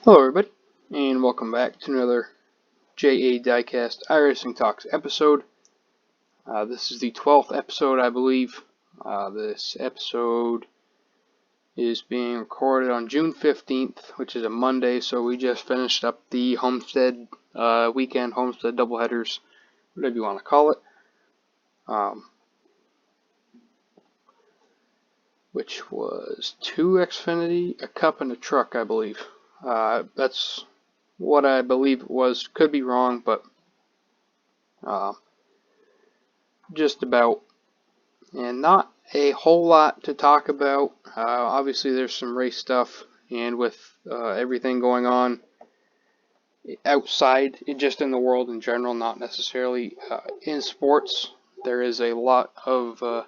Hello everybody, and welcome back to another JA Diecast iRacing Talks episode. This is the 12th episode, I believe. This episode is being recorded on June 15th, which is a Monday, so we just finished up the Homestead weekend, Homestead doubleheaders, whatever you want to call it. Which was 2 Xfinity, a Cup, and a Truck, I believe. That's what I believe it was. Could be wrong, but just about. And not a whole lot to talk about. Obviously, there's some race stuff, and with everything going on outside, just in the world in general, not necessarily in sports, there is a lot of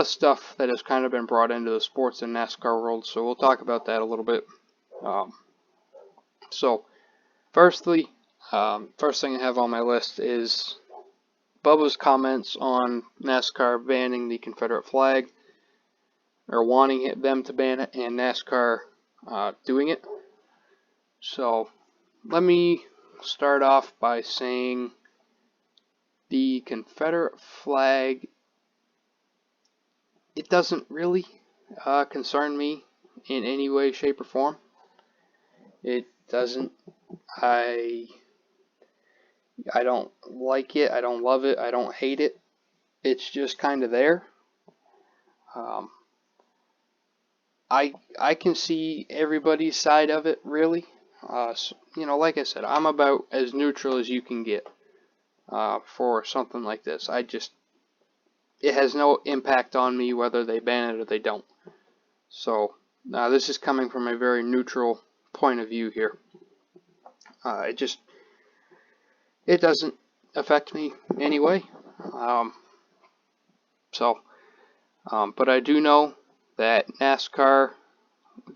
stuff that has kind of been brought into the sports and NASCAR world. So we'll talk about that a little bit. So, first thing I have on my list is Bubba's comments on NASCAR banning the Confederate flag, or wanting them to ban it, and NASCAR doing it. So, let me start off by saying the Confederate flag, it doesn't really concern me in any way, shape, or form. It doesn't. I don't like it, I don't love it, I don't hate it. It's just kind of there. I can see everybody's side of it, really. So, like I said, I'm about as neutral as you can get for something like this. It has no impact on me whether they ban it or they don't. So, this is coming from a very neutral point of view here. It doesn't affect me anyway. But I do know that NASCAR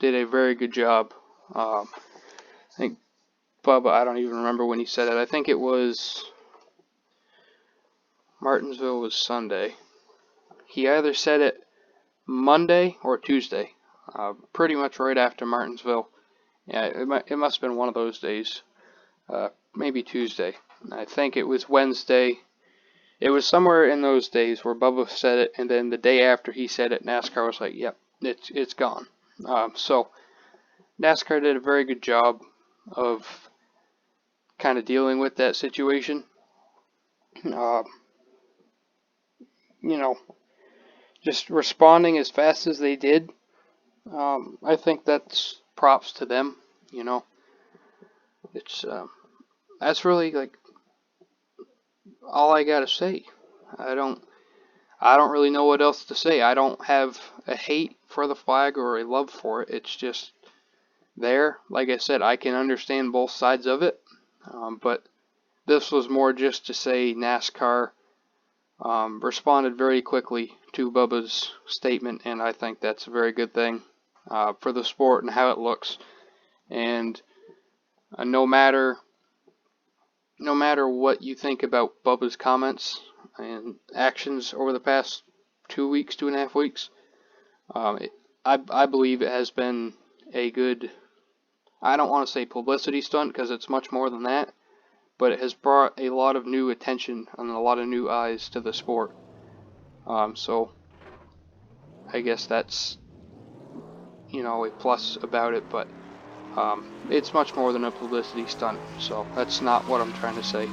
did a very good job. I think Bubba, I don't even remember when he said it. I think it was Martinsville was Sunday. He either said it Monday or Tuesday, pretty much right after Martinsville. Yeah, it must have been one of those days, maybe Tuesday. I think it was Wednesday. It was somewhere in those days where Bubba said it, and then the day after he said it, NASCAR was like, "Yep, it's gone." So NASCAR did a very good job of kind of dealing with that situation. Just responding as fast as they did. I think that's props to them. It's that's really like all I gotta say. I don't really know what else to say. I don't have a hate for the flag or a love for it. It's just there. Like I said, I can understand both sides of it, but this was more just to say NASCAR responded very quickly to Bubba's statement, and I think that's a very good thing for the sport and how it looks. And no matter what you think about Bubba's comments and actions over the past 2.5 weeks, I believe it has been a good, I don't want to say publicity stunt because it's much more than that, but it has brought a lot of new attention and a lot of new eyes to the sport. So I guess that's, a plus about it, but it's much more than a publicity stunt, so that's not what I'm trying to say.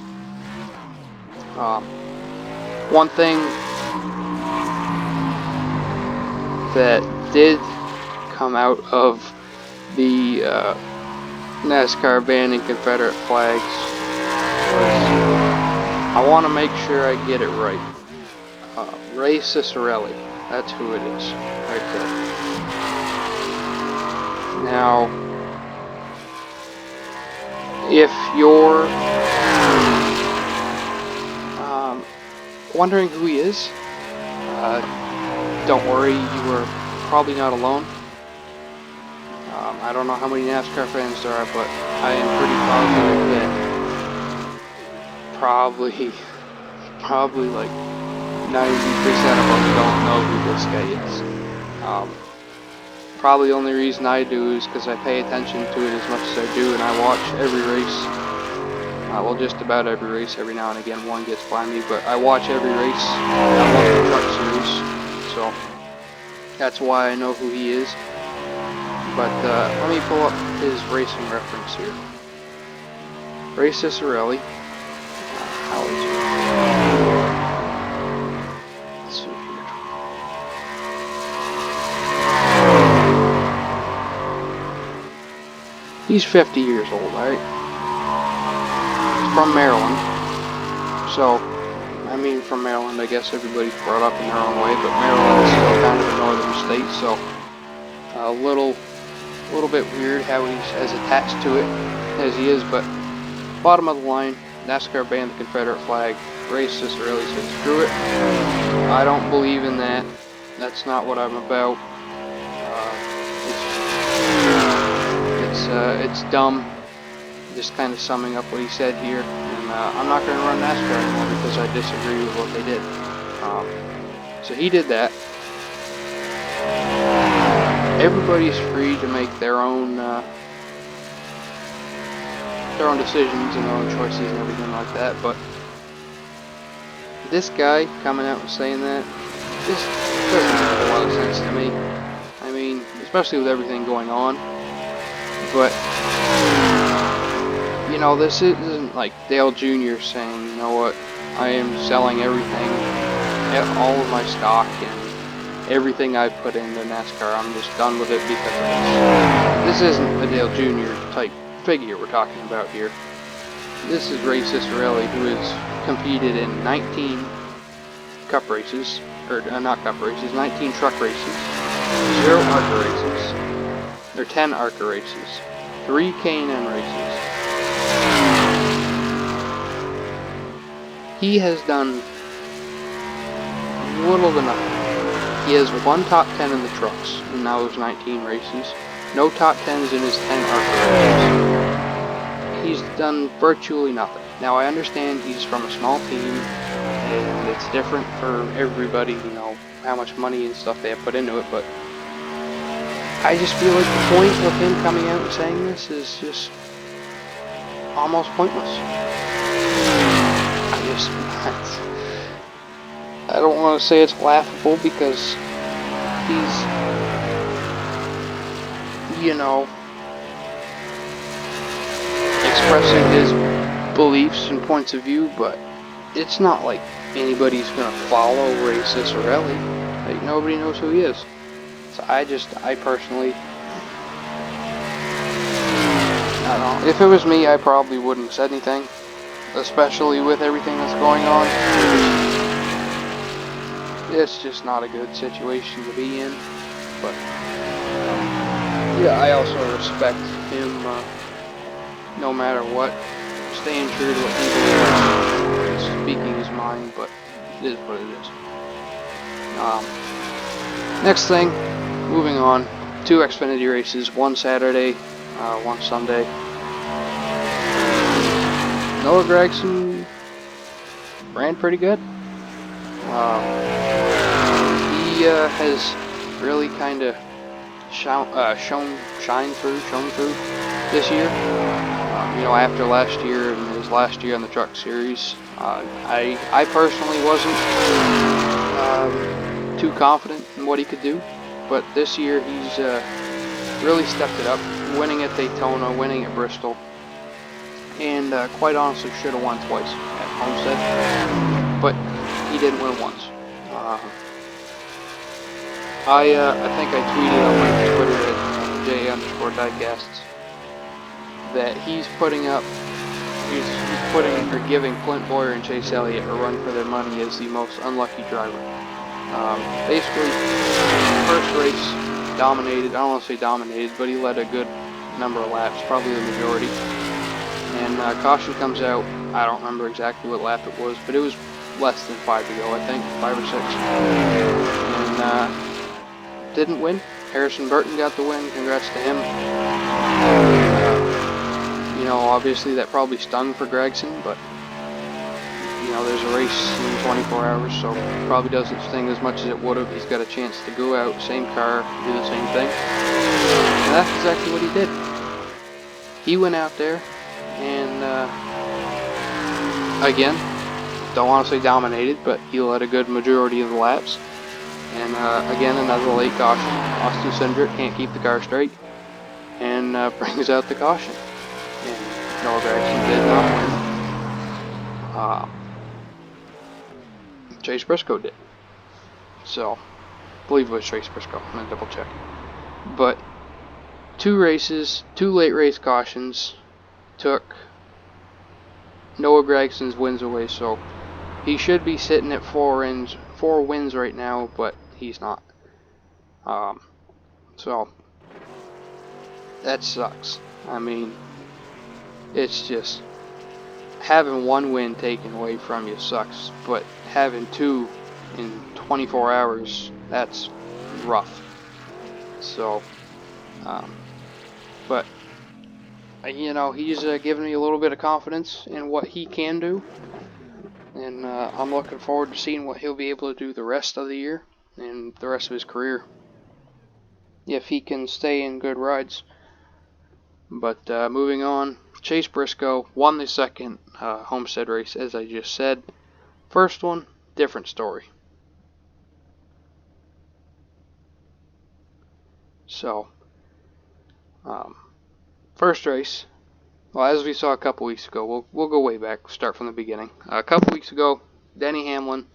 One thing that did come out of the NASCAR banning Confederate flags was, I want to make sure I get it right. Ray Cicerelli, that's who it is, right there. Now, if you're wondering who he is, don't worry, you are probably not alone. I don't know how many NASCAR fans there are, but I am pretty positive that probably like 90% of us don't know who this guy is. Probably the only reason I do is because I pay attention to it as much as I do, and I watch every race. Well, just about every race. Every now and again one gets by me, but I watch every race. I love the truck series, so that's why I know who he is. But let me pull up his racing reference here. Ray Cicerelli. How is it? Let's see here. He's 50 years old, alright? He's from Maryland. So, I mean, from Maryland, I guess everybody's brought up in their own way, but Maryland is still kind of a northern state, so a little bit weird how he's as attached to it as he is, but bottom of the line, NASCAR banned the Confederate flag. Ray Cicerelli said, screw it. I don't believe in that. That's not what I'm about. It's dumb. Just kind of summing up what he said here. And I'm not going to run NASCAR anymore because I disagree with what they did. So he did that. Everybody's free to make their own decisions and their own choices and everything like that, but this guy coming out and saying that, this doesn't make a lot of sense to me. I mean, especially with everything going on. But you know, this isn't like Dale Jr. saying, you know what, I am selling everything, all of my stock and everything I've put into NASCAR, I'm just done with it because of this. This isn't a Dale Jr. type figure we're talking about here. This is Ray Cicerelli, who has competed in 19 cup races, or not cup races, 19 truck races, 0 ARCA races, or 10 ARCA races, 3 K&N races. He has done little to nothing. He has 1 top 10 in the trucks in those 19 races. No top 10s in his 10 ARCA races. He's done virtually nothing. Now I understand he's from a small team, and it's different for everybody, you know, how much money and stuff they have put into it, but I just feel like the point of him coming out and saying this is just almost pointless. I don't want to say it's laughable because he's, you know, expressing his beliefs and points of view, but it's not like anybody's gonna follow Ray Cicerelli. Like, nobody knows who he is. So I personally, I don't know. If it was me, I probably wouldn't have said anything, especially with everything that's going on. It's just not a good situation to be in. But yeah, I also respect him. No matter what, staying true to what he believes, speaking his mind, but it is what it is. Next thing, moving on, 2 Xfinity races, 1 Saturday, 1 Sunday. Noah Gragson ran pretty good. He has really kind of shown through this year. You know, after last year and his last year in the Truck Series, I personally wasn't too confident in what he could do, but this year he's really stepped it up, winning at Daytona, winning at Bristol, and quite honestly should have won twice at Homestead, but he didn't win once. I think I tweeted on my Twitter at J_Diecasts that he's putting or giving Clint Boyer and Chase Elliott a run for their money as the most unlucky driver. Basically, first race dominated. I don't want to say dominated, but he led a good number of laps, probably the majority. And caution comes out. I don't remember exactly what lap it was, but it was less than 5 to go, I think, 5 or 6. And didn't win. Harrison Burton got the win. Congrats to him. You know, obviously that probably stung for Gragson, but you know, there's a race in 24 hours, so it probably doesn't sting as much as it would have. He's got a chance to go out, same car, do the same thing. And that's exactly what he did. He went out there and, again, don't want to say dominated, but he led a good majority of the laps. And again, another late caution. Austin Cindric can't keep the car straight and brings out the caution. And Noah Gragson did not win. Chase Briscoe did. So, I believe it was Chase Briscoe. I'm going to double check. But 2 races, 2 late race cautions took Noah Gragson's wins away. So, he should be sitting at 4 wins right now, but he's not. So, that sucks. I mean, it's just having 1 win taken away from you sucks, but having 2 in 24 hours, that's rough. So, but you know, he's giving me a little bit of confidence in what he can do, and I'm looking forward to seeing what he'll be able to do the rest of the year and the rest of his career if he can stay in good rides. But moving on, Chase Briscoe won the second Homestead race, as I just said. First one, different story. So, first race, well, as we saw a couple weeks ago, we'll go way back, start from the beginning. A couple weeks ago, Denny Hamlin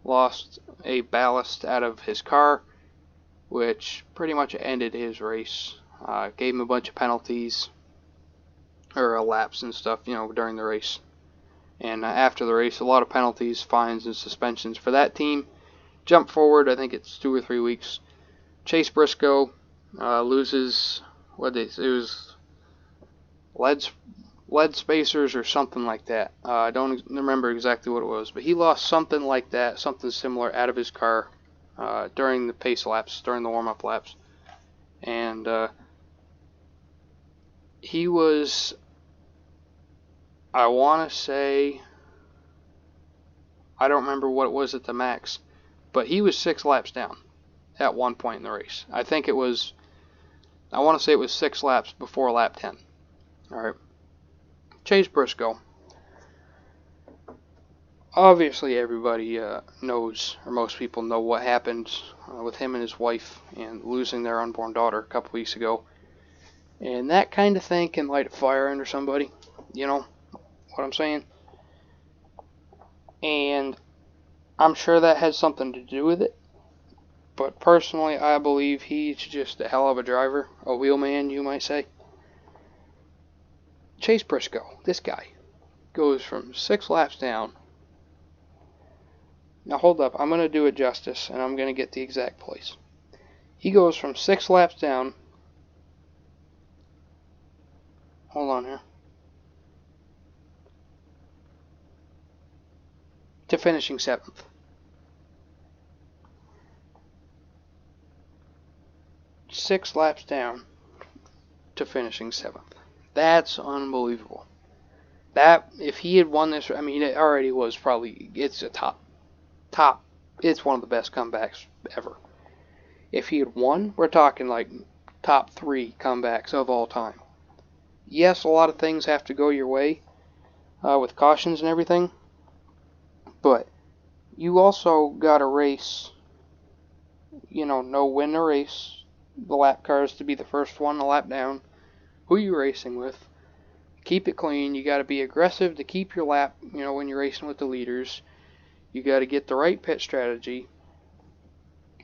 lost a ballast out of his car, which pretty much ended his race. Gave him a bunch of penalties, or laps and stuff, you know, during the race. And after the race, a lot of penalties, fines, and suspensions for that team. Jump forward, I think it's 2 or 3 weeks. Chase Briscoe loses, it was lead spacers or something like that. I don't remember exactly what it was, but he lost something like that, something similar out of his car during the pace laps, during the warm-up laps. And he was, I want to say, I don't remember what it was at the max, but he was 6 laps down at one point in the race. I think it was, I want to say it was 6 laps before lap 10. Alright. Chase Briscoe. Obviously everybody knows, or most people know what happened with him and his wife and losing their unborn daughter a couple weeks ago. And that kind of thing can light a fire under somebody. You know what I'm saying? And I'm sure that had something to do with it. But personally, I believe he's just a hell of a driver. A wheelman, you might say. Chase Briscoe, this guy, goes from 6 laps down. Now hold up, I'm going to do it justice, and I'm going to get the exact place. He goes from 6 laps down. Hold on here. To finishing 7th. 6 laps down to finishing 7th. That's unbelievable. That, if he had won this, I mean, it already was probably, it's a top, it's one of the best comebacks ever. If he had won, we're talking like top 3 comebacks of all time. Yes, a lot of things have to go your way with cautions and everything, but you also got to race, you know win the race. The lap cars to be the first one a lap down. Who you racing with? Keep it clean. You got to be aggressive to keep your lap, you know, when you're racing with the leaders. You got to get the right pit strategy.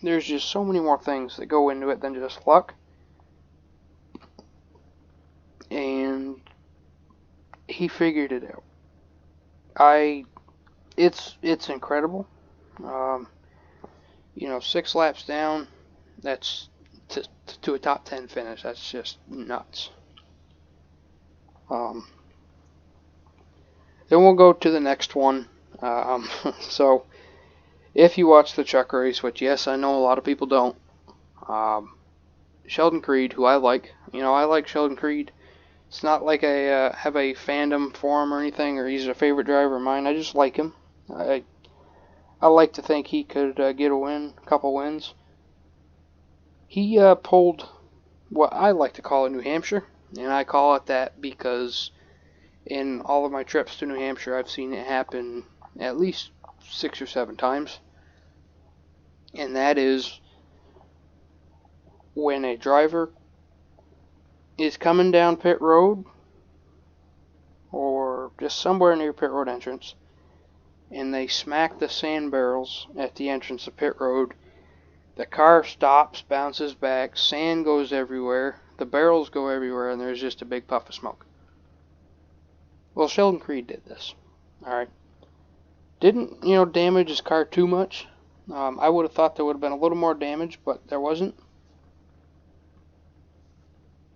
There's just so many more things that go into it than just luck. And he figured it out. It's incredible. You know, 6 laps down, that's to a top 10 finish. That's just nuts. Then we'll go to the next one. So, if you watch the truck race, which yes, I know a lot of people don't, Sheldon Creed, who I like, you know, I like Sheldon Creed. It's not like I have a fandom for him or anything, or he's a favorite driver of mine. I just like him. I like to think he could get a couple wins. He pulled what I like to call it New Hampshire, and I call it that because in all of my trips to New Hampshire, I've seen it happen at least 6 or 7 times, and that is when a driver is coming down pit road or just somewhere near pit road entrance, and they smack the sand barrels at the entrance of pit road. The car stops, bounces back, sand goes everywhere, the barrels go everywhere, and there's just a big puff of smoke. Well, Sheldon Creed did this. Alright. Didn't, damage his car too much. I would have thought there would have been a little more damage, but there wasn't.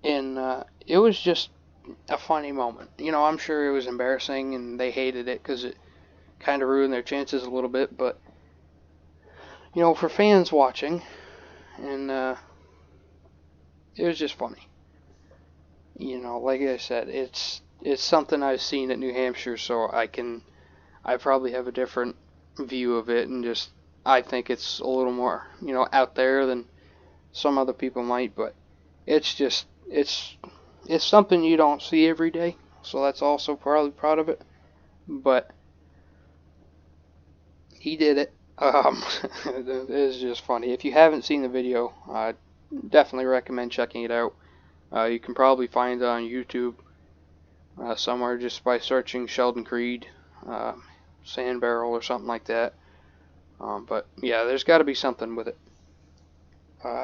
And it was just a funny moment. I'm sure it was embarrassing and they hated it because it kind of ruined their chances a little bit, but for fans watching, and it was just funny. Like I said, it's something I've seen at New Hampshire, so I probably have a different view of it, and just I think it's a little more out there than some other people might, but it's something you don't see every day, so that's also probably proud of it. But he did it. It is just funny. If you haven't seen the video, I definitely recommend checking it out. You can probably find it on YouTube somewhere just by searching Sheldon Creed sand barrel or something like that. But yeah, there's got to be something with it.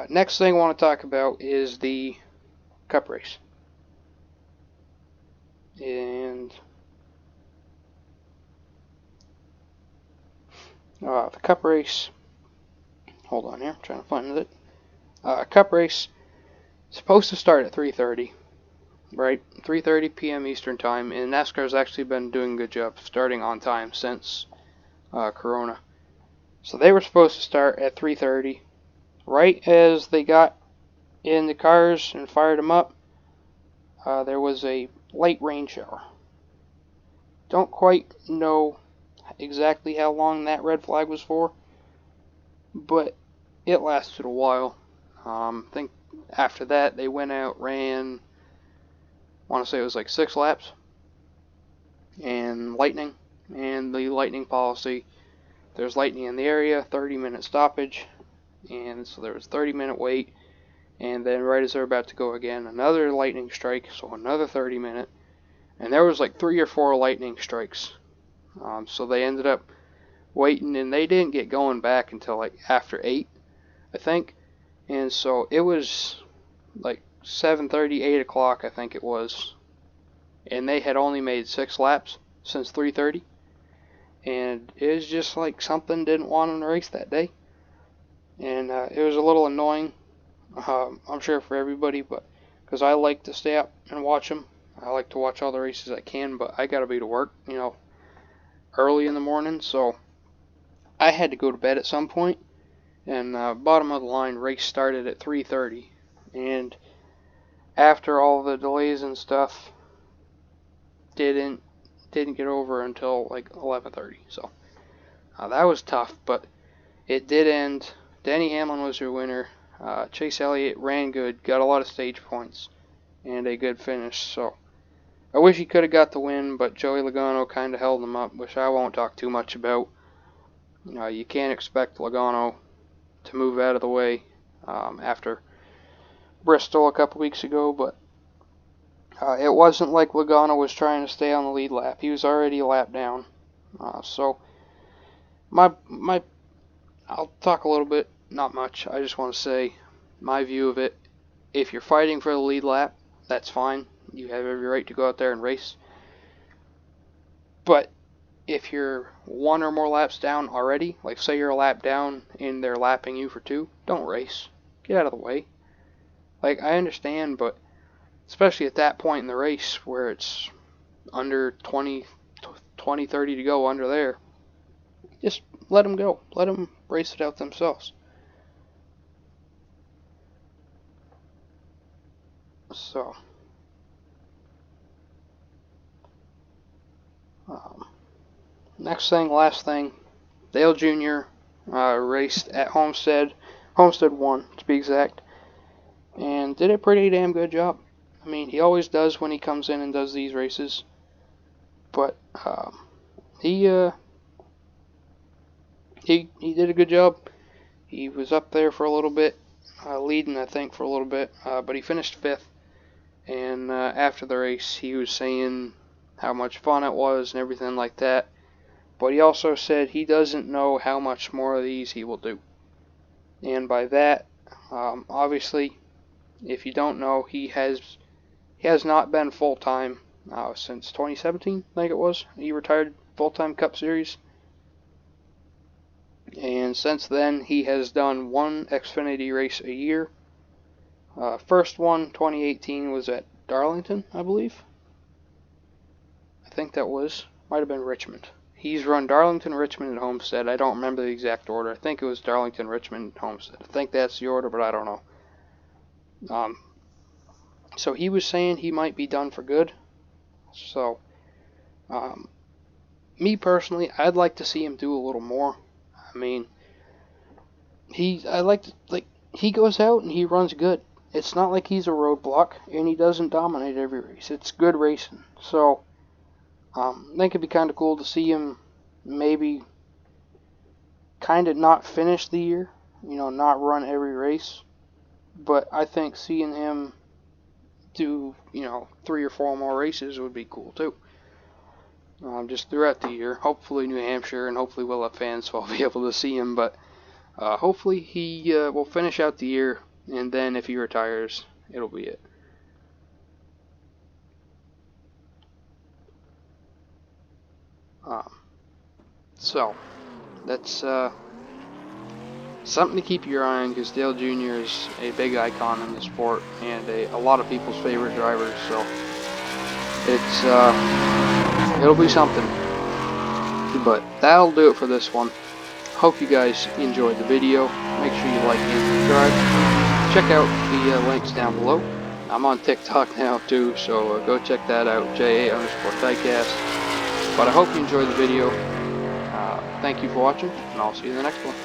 Next thing I want to talk about is the Cup race. And the Cup race, hold on here, I'm trying to find it. Cup race supposed to start at 3:30, right? 3:30 p.m. Eastern Time, and NASCAR's actually been doing a good job starting on time since Corona. So they were supposed to start at 3:30. Right as they got in the cars and fired them up, there was a light rain shower. Don't quite know exactly how long that red flag was for, but it lasted a while. I think after that they went out, ran, I want to say it was like 6 laps, and lightning, and the lightning policy, there's lightning in the area, 30-minute stoppage, and so there was 30-minute wait, and then right as they're about to go again, another lightning strike, so another 30-minute, and there was like 3 or 4 lightning strikes. So they ended up waiting, and they didn't get going back until like after 8, I think, and so it was like 7:30, 8 o'clock, I think it was, and they had only made 6 laps since 3:30, and it was just like something didn't want them to race that day, and it was a little annoying, I'm sure for everybody, but because I like to stay up and watch them, I like to watch all the races I can, but I gotta be to work, early in the morning, so I had to go to bed at some point, and bottom of the line race started at 3:30, and after all the delays and stuff, didn't get over until like 11:30, so that was tough, but it did end. Denny Hamlin was your winner. Chase Elliott ran good, got a lot of stage points, and a good finish, so I wish he could have got the win, but Joey Logano kind of held him up, which I won't talk too much about. You can't expect Logano to move out of the way after Bristol a couple weeks ago, but it wasn't like Logano was trying to stay on the lead lap. He was already a lap down. So I'll talk a little bit, not much. I just want to say my view of it. If you're fighting for the lead lap, that's fine. You have every right to go out there and race. But if you're 1 or more laps down already, like say you're a lap down and they're lapping you for 2, don't race. Get out of the way. Like, I understand, but especially at that point in the race where it's under 20, 30 to go under there, just let them go. Let them race it out themselves. So, next thing, last thing, Dale Jr. Raced at Homestead. Homestead won, to be exact. and did a pretty damn good job. I mean, he always does when he comes in and does these races, but he did a good job. He was up there for a little bit, leading I think for a little bit, but he finished 5th. And after the race, he was saying how much fun it was and everything like that. But he also said he doesn't know how much more of these he will do. And by that, obviously, if you don't know, he has not been full-time since 2017, I think it was. He retired full-time Cup Series. And since then, he has done one Xfinity race a year. First one, 2018, was at Darlington, I believe. I think that might have been Richmond. He's run Darlington, Richmond, and Homestead. I don't remember the exact order. I think it was Darlington, Richmond, and Homestead. I think that's the order, but I don't know. So he was saying he might be done for good. So, me personally, I'd like to see him do a little more. I mean, he goes out and he runs good. It's not like he's a roadblock, and he doesn't dominate every race. It's good racing. So, I think it'd be kind of cool to see him maybe kind of not finish the year, not run every race. But I think seeing him do, 3 or 4 more races would be cool too. Just throughout the year. Hopefully New Hampshire, and hopefully we'll have fans so I'll be able to see him. But hopefully he will finish out the year, and then if he retires, it'll be it. So, that's something to keep your eye on, because Dale Jr. is a big icon in the sport and a lot of people's favorite drivers. So it'll be something. But that'll do it for this one. Hope you guys enjoyed the video. Make sure you like and subscribe. Check out the links down below. I'm on TikTok now too, so go check that out, JA_Diecast. But I hope you enjoyed the video. Thank you for watching, and I'll see you in the next one.